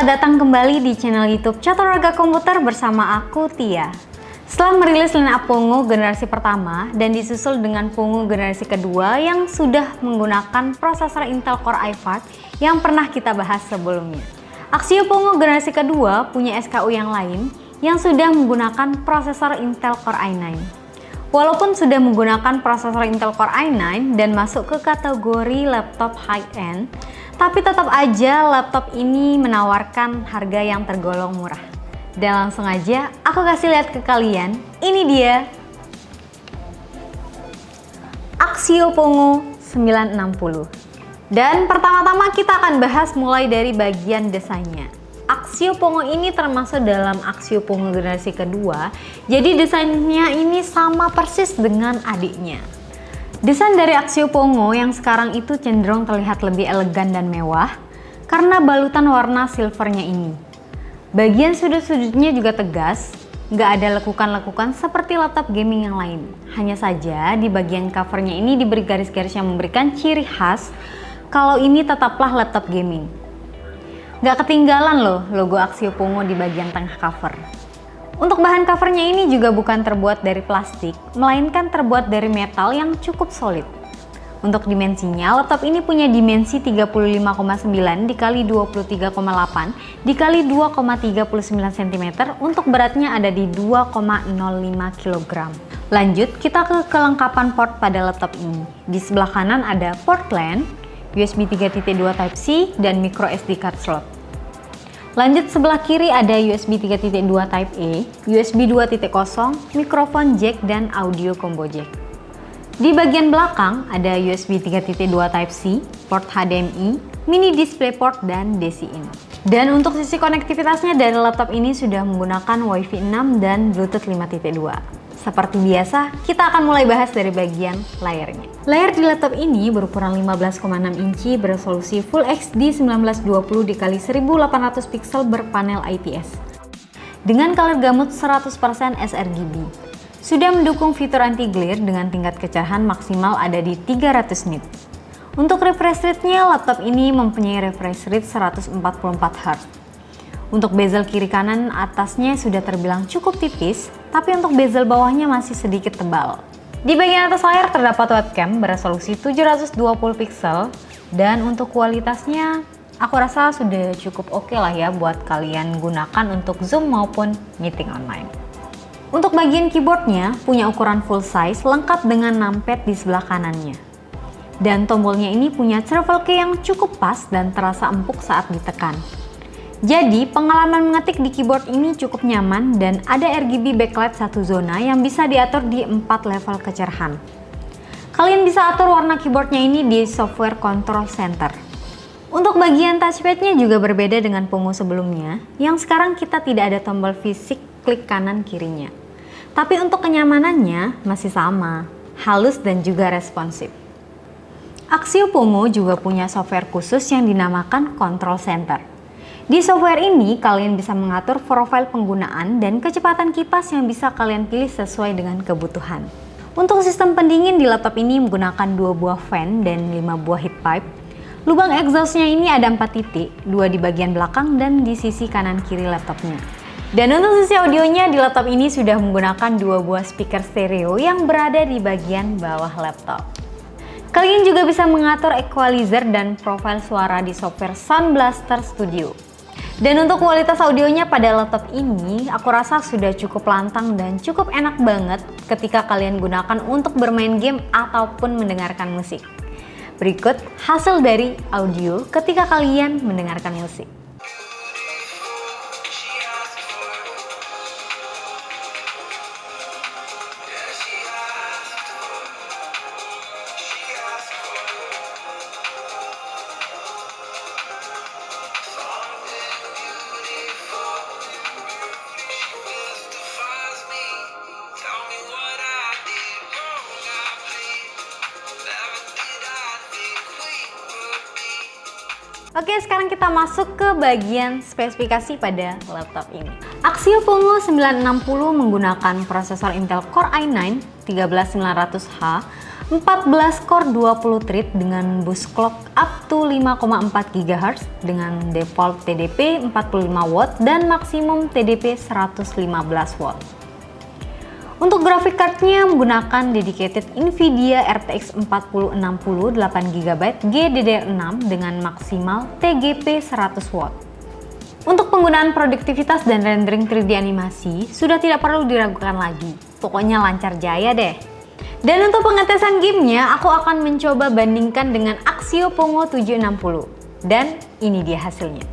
Selamat datang kembali di channel YouTube Chaturaga Komputer bersama aku, Tia. Setelah merilis line-up Pongo generasi pertama dan disusul dengan Pongo generasi kedua yang sudah menggunakan prosesor Intel Core i5 yang pernah kita bahas sebelumnya. Axio Pongo generasi kedua punya SKU yang lain yang sudah menggunakan prosesor Intel Core i9. Walaupun sudah menggunakan prosesor Intel Core i9 dan masuk ke kategori laptop high-end, tapi tetap aja laptop ini menawarkan harga yang tergolong murah. Dan langsung aja aku kasih lihat ke kalian, ini dia Axio Pongo 960. Dan pertama-tama kita akan bahas mulai dari bagian desainnya. Axio Pongo ini termasuk dalam Axio Pongo generasi kedua, jadi desainnya ini sama persis dengan adiknya. Desain dari Axio Pongo yang sekarang itu cenderung terlihat lebih elegan dan mewah karena balutan warna silvernya ini. Bagian sudut-sudutnya juga tegas, nggak ada lekukan-lekukan seperti laptop gaming yang lain. Hanya saja di bagian covernya ini diberi garis-garis yang memberikan ciri khas kalau ini tetaplah laptop gaming. Nggak ketinggalan loh logo Axio Pongo di bagian tengah cover. Untuk bahan covernya ini juga bukan terbuat dari plastik, melainkan terbuat dari metal yang cukup solid. Untuk dimensinya, laptop ini punya dimensi 35,9 dikali 23,8 dikali 2,39 cm, untuk beratnya ada di 2,05 kg. Lanjut, kita ke kelengkapan port pada laptop ini. Di sebelah kanan ada port LAN, USB 3.2 Type-C, dan micro SD card slot. Lanjut sebelah kiri ada USB 3.2 Type-A, USB 2.0, mikrofon jack, dan audio combo jack. Di bagian belakang ada USB 3.2 Type-C, port HDMI, mini DisplayPort, dan DC-in. Dan untuk sisi konektivitasnya dari laptop ini sudah menggunakan Wi-Fi 6 dan Bluetooth 5.2. Seperti biasa, kita akan mulai bahas dari bagian layarnya. Layar di laptop ini berukuran 15,6 inci beresolusi Full HD 1920 x 1800 pixel berpanel IPS. Dengan color gamut 100% sRGB. Sudah mendukung fitur anti-glare dengan tingkat kecerahan maksimal ada di 300 nit. Untuk refresh rate-nya, laptop ini mempunyai refresh rate 144 Hz. Untuk bezel kiri kanan atasnya sudah terbilang cukup tipis, tapi untuk bezel bawahnya masih sedikit tebal. Di bagian atas layar terdapat webcam beresolusi 720 pixel, dan untuk kualitasnya aku rasa sudah cukup oke lah ya buat kalian gunakan untuk Zoom maupun meeting online. Untuk bagian keyboardnya punya ukuran full size lengkap dengan numpad di sebelah kanannya. Dan tombolnya ini punya travel key yang cukup pas dan terasa empuk saat ditekan. Jadi pengalaman mengetik di keyboard ini cukup nyaman dan ada RGB backlight satu zona yang bisa diatur di 4 level kecerahan. Kalian bisa atur warna keyboardnya ini di software control center. Untuk bagian touchpadnya juga berbeda dengan Pongo sebelumnya, yang sekarang kita tidak ada tombol fisik klik kanan kirinya. Tapi untuk kenyamanannya masih sama, halus dan juga responsif. Axio Pongo juga punya software khusus yang dinamakan control center. Di software ini, kalian bisa mengatur profil penggunaan dan kecepatan kipas yang bisa kalian pilih sesuai dengan kebutuhan. Untuk sistem pendingin di laptop ini menggunakan 2 buah fan dan 5 buah heat pipe. Lubang exhaustnya ini ada 4 titik, 2 di bagian belakang dan di sisi kanan kiri laptopnya. Dan untuk sisi audionya di laptop ini sudah menggunakan 2 buah speaker stereo yang berada di bagian bawah laptop. Kalian juga bisa mengatur equalizer dan profil suara di software Sound Blaster Studio. Dan untuk kualitas audionya pada laptop ini, aku rasa sudah cukup lantang dan cukup enak banget ketika kalian gunakan untuk bermain game ataupun mendengarkan musik. Berikut hasil dari audio ketika kalian mendengarkan musik. Oke, sekarang kita masuk ke bagian spesifikasi pada laptop ini. Axio Pongo 960 menggunakan prosesor Intel Core i9 13900H 14 core 20 thread dengan boost clock up to 5,4 GHz dengan default TDP 45 watt dan maksimum TDP 115 watt. Untuk graphic cardnya menggunakan dedicated Nvidia RTX 4060 8GB GDDR6 dengan maksimal TGP 100 watt. Untuk penggunaan produktivitas dan rendering 3D animasi sudah tidak perlu diragukan lagi, pokoknya lancar jaya deh. Dan untuk pengetesan gamenya, aku akan mencoba bandingkan dengan Axio Pongo 760 dan ini dia hasilnya.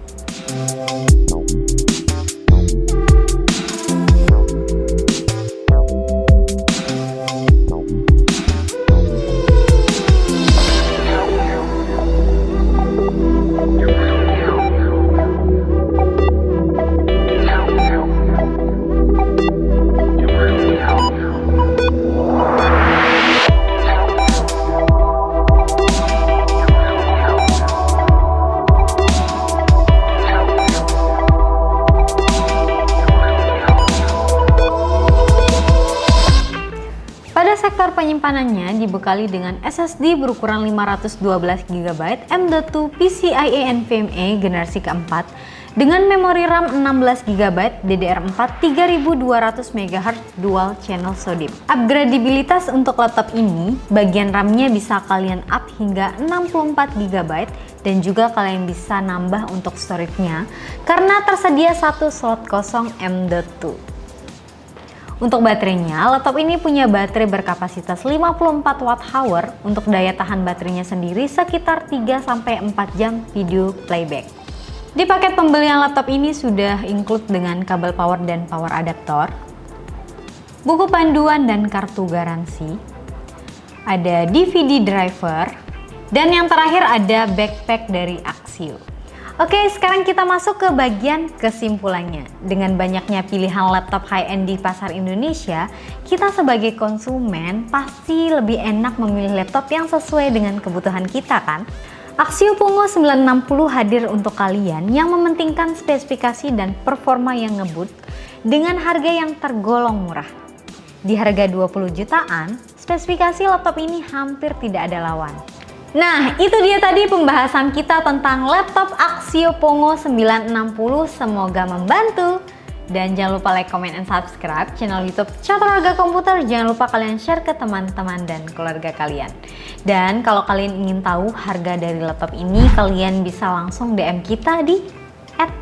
Sektor penyimpanannya dibekali dengan SSD berukuran 512GB M.2 PCIe NVMe generasi keempat dengan memori RAM 16GB DDR4 3200 MHz dual channel SODIMM. Upgradabilitas untuk laptop ini, bagian RAM-nya bisa kalian up hingga 64GB dan juga kalian bisa nambah untuk storage-nya karena tersedia satu slot kosong M.2. Untuk baterainya, laptop ini punya baterai berkapasitas 54 Wh. Untuk daya tahan baterainya sendiri sekitar 3-4 jam video playback. Di paket pembelian laptop ini sudah include dengan kabel power dan power adaptor, buku panduan dan kartu garansi, ada DVD driver, dan yang terakhir ada backpack dari Axio. Oke, sekarang kita masuk ke bagian kesimpulannya. Dengan banyaknya pilihan laptop high-end di pasar Indonesia, kita sebagai konsumen pasti lebih enak memilih laptop yang sesuai dengan kebutuhan kita kan? Axio Pongo 960 hadir untuk kalian yang mementingkan spesifikasi dan performa yang ngebut dengan harga yang tergolong murah. Di harga 20 jutaan, spesifikasi laptop ini hampir tidak ada lawan. Nah, itu dia tadi pembahasan kita tentang laptop Axio Pongo 960. Semoga membantu. Dan jangan lupa like, comment, and subscribe channel YouTube Catur Harga Komputer. Jangan lupa kalian share ke teman-teman dan keluarga kalian. Dan kalau kalian ingin tahu harga dari laptop ini, kalian bisa langsung DM kita di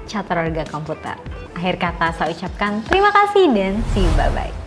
@caturhargakomputer. Akhir kata saya ucapkan terima kasih dan see you, bye-bye.